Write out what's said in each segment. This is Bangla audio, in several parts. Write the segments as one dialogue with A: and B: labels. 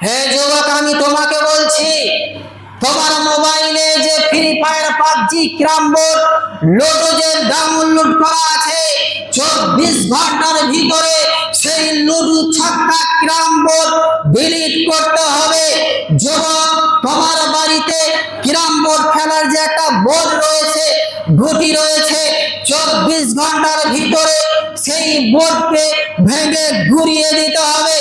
A: হে যুবক, আমি তোমাকে বলছি, তোমার মোবাইলে যে free fire, PUBG, carrom board, ludo যে ডাউনলোড করা আছে, 24 ঘন্টার ভিতরে সেই লুডো, ছক্কা, ক্যারম বোর্ড ডিলিট করতে হবে। যুবক, তোমার বাড়িতে ক্যারম বোর্ড খেলার যে একটা বোর্ড রয়েছে, ঘুঁটি রয়েছে, 24 ঘন্টার ভিতরে সেই বোর্ডকে ভেঙে ঘুরিয়ে দিতে হবে।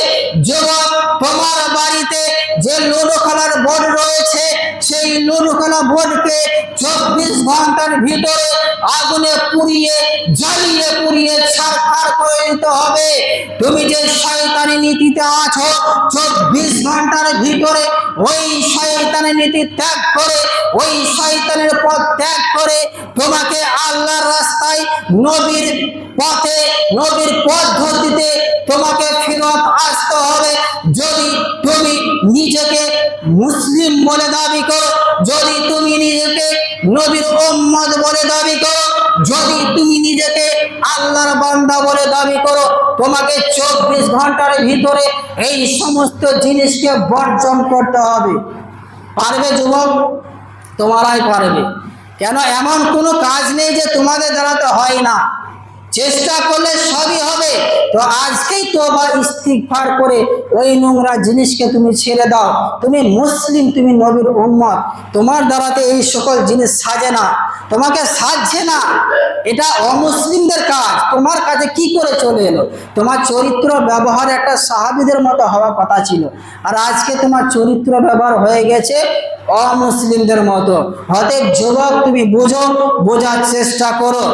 A: যুবক, তোমার বাড়িতে যে লুডো খেলার বোর্ড রয়েছে, সেই লুডো খেলা বোর্ডকে 24 ঘন্টার ভিতরে আগুনে পুড়িয়ে, জ্বালিয়ে পুড়িয়ে ছারখার করে দিতে হবে। তুমি যে শয়তানি নীতিতে আছো, 24 ঘন্টার ভিতরে ওই শয়তানি নীতি ত্যাগ করে, ওই শয়তানের পথ ত্যাগ করে তোমাকে আল্লাহর রাস্তায়, নবীর পথে, নবীর পদ্ধতিতে তোমাকে ফেরত আসতে হবে। যদি তুমি নিজেকে মুসলিম বলে দাবি করো, যদি তুমি নিজেকে নবীর উম্মত বলে দাবি করো, যদি তুমি নিজেকে আল্লাহর বান্দা বলে দাবি করো, তোমাকে 24 ঘন্টার ভিতরে এই সমস্ত জিনিসকে বর্জন করতে হবে। পারবে যুবক? তোমারাই পারবে। কেন? এমন কোনো কাজ নেই যে তোমাদের দ্বারাতে হয় না, চেষ্টা করলে সবই হবে। তো আজকেই তওবা ইস্তিগফার করে ওই নোংরা জিনিসকে তুমি ছেড়ে দাও। তুমি মুসলিম, তুমি নবীর উম্মত, তোমার দ্বারাতে এই সকল জিনিস সাজে না, তোমাকে সাজছে না। এটা অমুসলিমদের কাজ, তোমার কাছে কি করে চলে এলো? তোমার চরিত্র ব্যবহার একটা সাহাবীদের মতো হওয়ার কথা ছিল, আর আজকে তোমার চরিত্র ব্যবহার হয়ে গেছে অমুসলিমদের মতো। অতএব যুবক, তুমি বুঝো, বোঝার চেষ্টা করো।